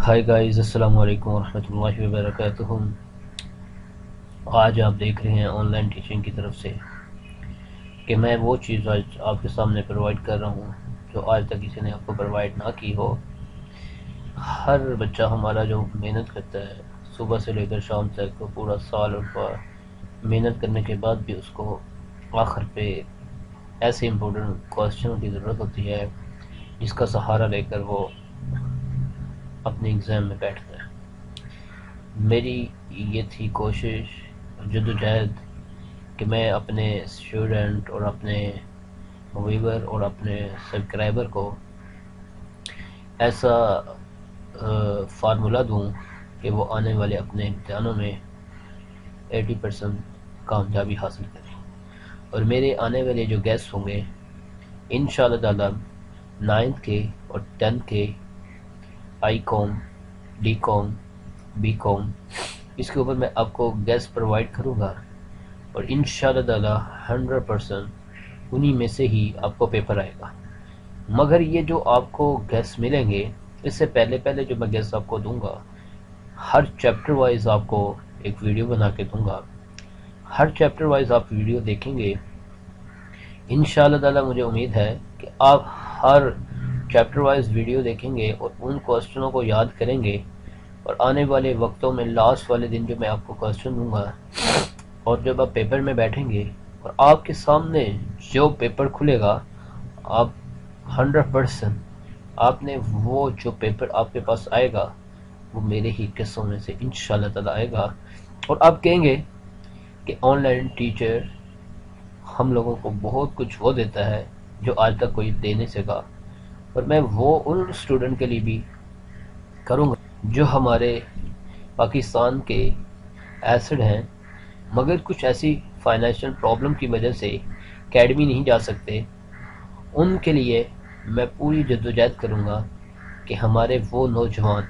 High guys, السلام علیکم ورحمۃ اللہ وبرکاتہ۔ آج آپ دیکھ رہے ہیں آن لائن ٹیچنگ کی طرف سے کہ میں وہ چیز آج آپ کے سامنے پرووائڈ کر رہا ہوں جو آج تک کسی نے آپ کو پرووائڈ نہ کی ہو۔ ہر بچہ ہمارا جو محنت کرتا ہے صبح سے لے کر شام تک، پورا سال اور محنت کرنے کے بعد بھی اس کو آخر پہ ایسے امپورٹنٹ کوسچنوں کی ضرورت ہوتی ہے جس کا سہارا لے کر وہ اپنے ایگزام میں بیٹھتا ہے۔ میری یہ تھی کوشش اور جدوجہد کہ میں اپنے اسٹوڈنٹ اور اپنے ویور اور اپنے سبسکرائبر کو ایسا فارمولا دوں کہ وہ آنے والے اپنے امتحانوں میں 80% کامیابی حاصل کریں، اور میرے آنے والے جو گیسٹ ہوں گے انشاءاللہ تعالی 9th کے اور 10th کے آئی کام، ڈی کام، بی کام، اس کے اوپر میں آپ کو گیس پرووائڈ کروں گا، اور انشاءاللہ تعالی 100% انہی میں سے ہی آپ کو پیپر آئے گا۔ مگر یہ جو آپ کو گیس ملیں گے، اس سے پہلے جو میں گیس آپ کو دوں گا، ہر چیپٹر وائز آپ کو ایک ویڈیو بنا کے دوں گا۔ ہر چیپٹر وائز آپ ویڈیو دیکھیں گے، انشاءاللہ تعالی مجھے امید ہے کہ آپ ہر چیپٹر وائز ویڈیو دیکھیں گے اور ان کوسچنوں کو یاد کریں گے، اور آنے والے وقتوں میں لاسٹ والے دن جو میں آپ کو کوسچن دوں گا اور جب آپ پیپر میں بیٹھیں گے اور آپ کے سامنے جو پیپر کھلے گا، آپ 100% آپ نے وہ جو پیپر آپ کے پاس آئے گا وہ میرے ہی قصوں میں سے انشاءاللہ تعالی آئے گا، اور آپ کہیں گے کہ آن لائن ٹیچر ہم لوگوں کو بہت کچھ وہ دیتا ہے جو آج تک کوئی دے نہیں سکا۔ اور میں وہ ان اسٹوڈنٹ کے لیے بھی کروں گا جو ہمارے پاکستان کے ایسڈ ہیں مگر کچھ ایسی فائنینشیل پرابلم کی وجہ سے اکیڈمی نہیں جا سکتے۔ ان کے لیے میں پوری جدوجہد کروں گا کہ ہمارے وہ نوجوان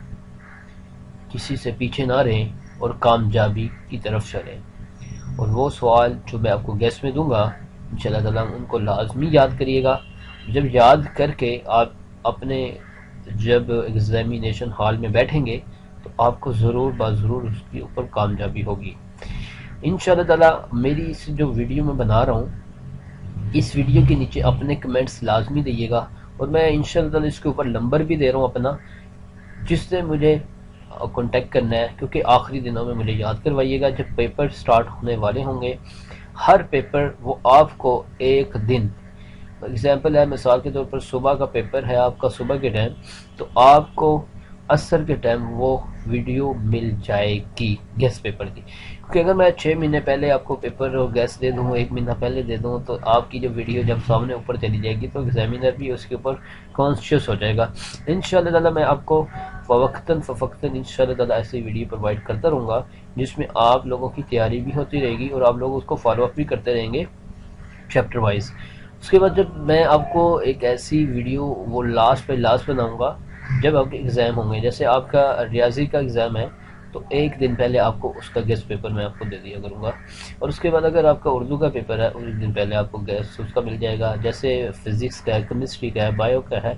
کسی سے پیچھے نہ رہیں اور کامیابی کی طرف چلیں۔ اور وہ سوال جو میں آپ کو گیس میں دوں گا انشاءاللہ تعالیٰ ان کو لازمی یاد کریے گا۔ جب یاد کر کے آپ اپنے جب ایگزامینیشن ہال میں بیٹھیں گے تو آپ کو ضرور ضرور اس کے اوپر کامیابی ہوگی انشاءاللہ تعالیٰ۔ میری اس جو ویڈیو میں بنا رہا ہوں، اس ویڈیو کے نیچے اپنے کمنٹس لازمی دیئے گا، اور میں انشاءاللہ تعالیٰ اس کے اوپر نمبر بھی دے رہا ہوں اپنا، جس سے مجھے کانٹیکٹ کرنا ہے، کیونکہ آخری دنوں میں مجھے یاد کروائیے گا جب پیپر سٹارٹ ہونے والے ہوں گے۔ ہر پیپر وہ آپ کو ایک دن، اگزامپل ہے مثال کے طور پر صبح کا پیپر ہے آپ کا صبح کے ٹائم، تو آپ کو عصر کے ٹائم وہ ویڈیو مل جائے گی گیس پیپر کی، کیونکہ اگر میں 6 مہینے پہلے آپ کو پیپر اور گیس دے دوں، 1 مہینہ پہلے دے دوں، تو آپ کی جو ویڈیو جب سامنے اوپر چلی جائے گی تو ایگزامینر بھی اس کے اوپر کانشیس ہو جائے گا۔ انشاءاللہ تعالیٰ میں آپ کو فوقتاً انشاءاللہ تعالیٰ ایسی ویڈیو پرووائڈ کرتا رہوں گا جس میں آپ لوگوں کی تیاری بھی ہوتی رہے گی اور آپ لوگ اس کو فالو اپ بھی کرتے رہیں گے چیپٹر وائز۔ اس کے بعد جب میں آپ کو ایک ایسی ویڈیو وہ لاسٹ بناؤں گا جب آپ کے ایگزام ہوں گے، جیسے آپ کا ریاضی کا ایگزام ہے تو 1 دن پہلے آپ کو اس کا گیس پیپر میں آپ کو دے دیا کروں گا، اور اس کے بعد اگر آپ کا اردو کا پیپر ہے 1 دن پہلے آپ کو گیس اس کا مل جائے گا، جیسے فزکس کا ہے، کیمسٹری کا ہے، بایو کا ہے،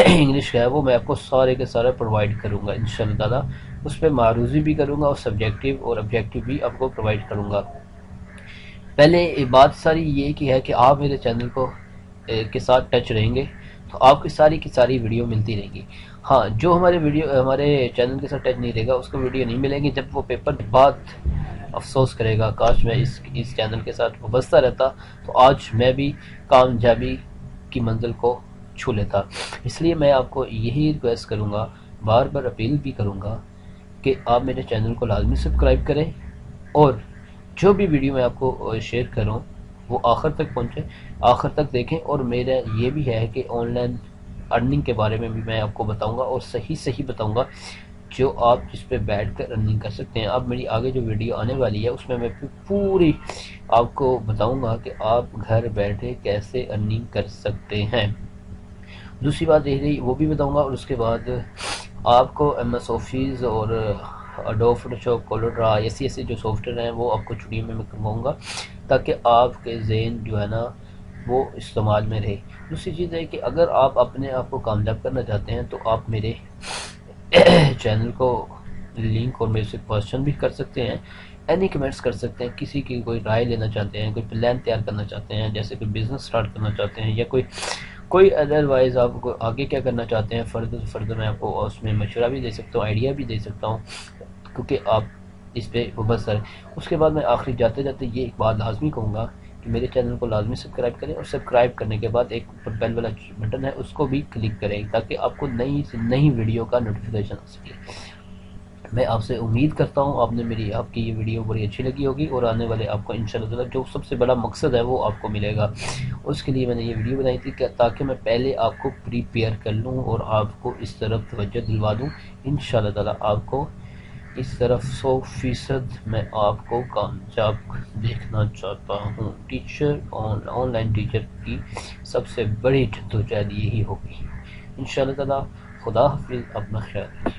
انگلش کا ہے، وہ میں آپ کو سارے کے سارے پرووائڈ کروں گا انشاءاللہ تعالیٰ۔ اس پہ معروضی بھی کروں گا اور سبجیکٹیو اور آبجیکٹیو بھی آپ کو پرووائڈ کروں گا۔ پہلے بات ساری یہ کی ہے کہ آپ میرے چینل کو کے ساتھ ٹچ رہیں گے تو آپ کی ساری ویڈیو ملتی رہیں گی۔ ہاں، جو ہمارے چینل کے ساتھ ٹچ نہیں رہے گا اس کو ویڈیو نہیں ملیں گی، جب وہ پیپر بعد افسوس کرے گا کاش میں اس چینل کے ساتھ وابستہ رہتا تو آج میں بھی کامیابی کی منزل کو چھو لیتا۔ اس لیے میں آپ کو یہی ریکویسٹ کروں گا، بار بار اپیل بھی کروں گا کہ آپ میرے چینل کو لازمی سبسکرائب کریں، اور جو بھی ویڈیو میں آپ کو شیئر کروں وہ آخر تک پہنچے، آخر تک دیکھیں۔ اور میرا یہ بھی ہے کہ آن لائن ارننگ کے بارے میں بھی میں آپ کو بتاؤں گا، اور صحیح بتاؤں گا جو آپ جس پہ بیٹھ کر ارننگ کر سکتے ہیں۔ اب میری آگے جو ویڈیو آنے والی ہے اس میں پوری آپ کو بتاؤں گا کہ آپ گھر بیٹھے کیسے ارننگ کر سکتے ہیں۔ دوسری بات یہ رہی وہ بھی بتاؤں گا، اور اس کے بعد آپ کو ایم ایس آفس اور اڈوب فوٹوشاپ، کولر ڈرا ایسی جو سافٹ ویئر ہیں وہ آپ کو چھٹیوں میں کرواؤں گا تاکہ آپ کے ذہن جو ہے نا وہ استعمال میں رہے۔ دوسری چیز ہے کہ اگر آپ اپنے آپ کو کامیاب کرنا چاہتے ہیں تو آپ میرے چینل کو لنک اور میرے سے کوشچن بھی کر سکتے ہیں، اینی کمنٹس کر سکتے ہیں، کسی کی کوئی رائے لینا چاہتے ہیں، کوئی پلان تیار کرنا چاہتے ہیں، جیسے کوئی بزنس سٹارٹ کرنا چاہتے ہیں، یا کوئی ادروائز آپ کو آگے کیا کرنا چاہتے ہیں فردر میں آپ کو اس میں مشورہ بھی دے سکتا ہوں، آئیڈیا بھی دے سکتا ہوں، کیونکہ آپ اس پہ مبصر ہے۔ اس کے بعد میں آخری جاتے جاتے یہ ایک بات لازمی کہوں گا کہ میرے چینل کو لازمی سبسکرائب کریں، اور سبسکرائب کرنے کے بعد ایک اوپر بیل والا بٹن ہے اس کو بھی کلک کریں تاکہ آپ کو نئی سے نئی ویڈیو کا نوٹیفیکیشن آ سکے۔ میں آپ سے امید کرتا ہوں آپ کی یہ ویڈیو بڑی اچھی لگی ہوگی، اور آنے والے آپ کو انشاءاللہ تعالی جو سب سے بڑا مقصد ہے وہ آپ کو ملے گا۔ اس کے لیے میں نے یہ ویڈیو بنائی تھی تاکہ میں پہلے آپ کو پریپیئر کر لوں اور آپ کو اس طرف توجہ دلوا دوں۔ انشاءاللہ تعالی آپ کو اس طرف 100% میں آپ کو کامیاب دیکھنا چاہتا ہوں۔ آن لائن ٹیچر کی سب سے بڑی جدوجہد یہی ہوگی انشاءاللہ تعالی۔ خدا حافظ، اپنا خیال رکھیے۔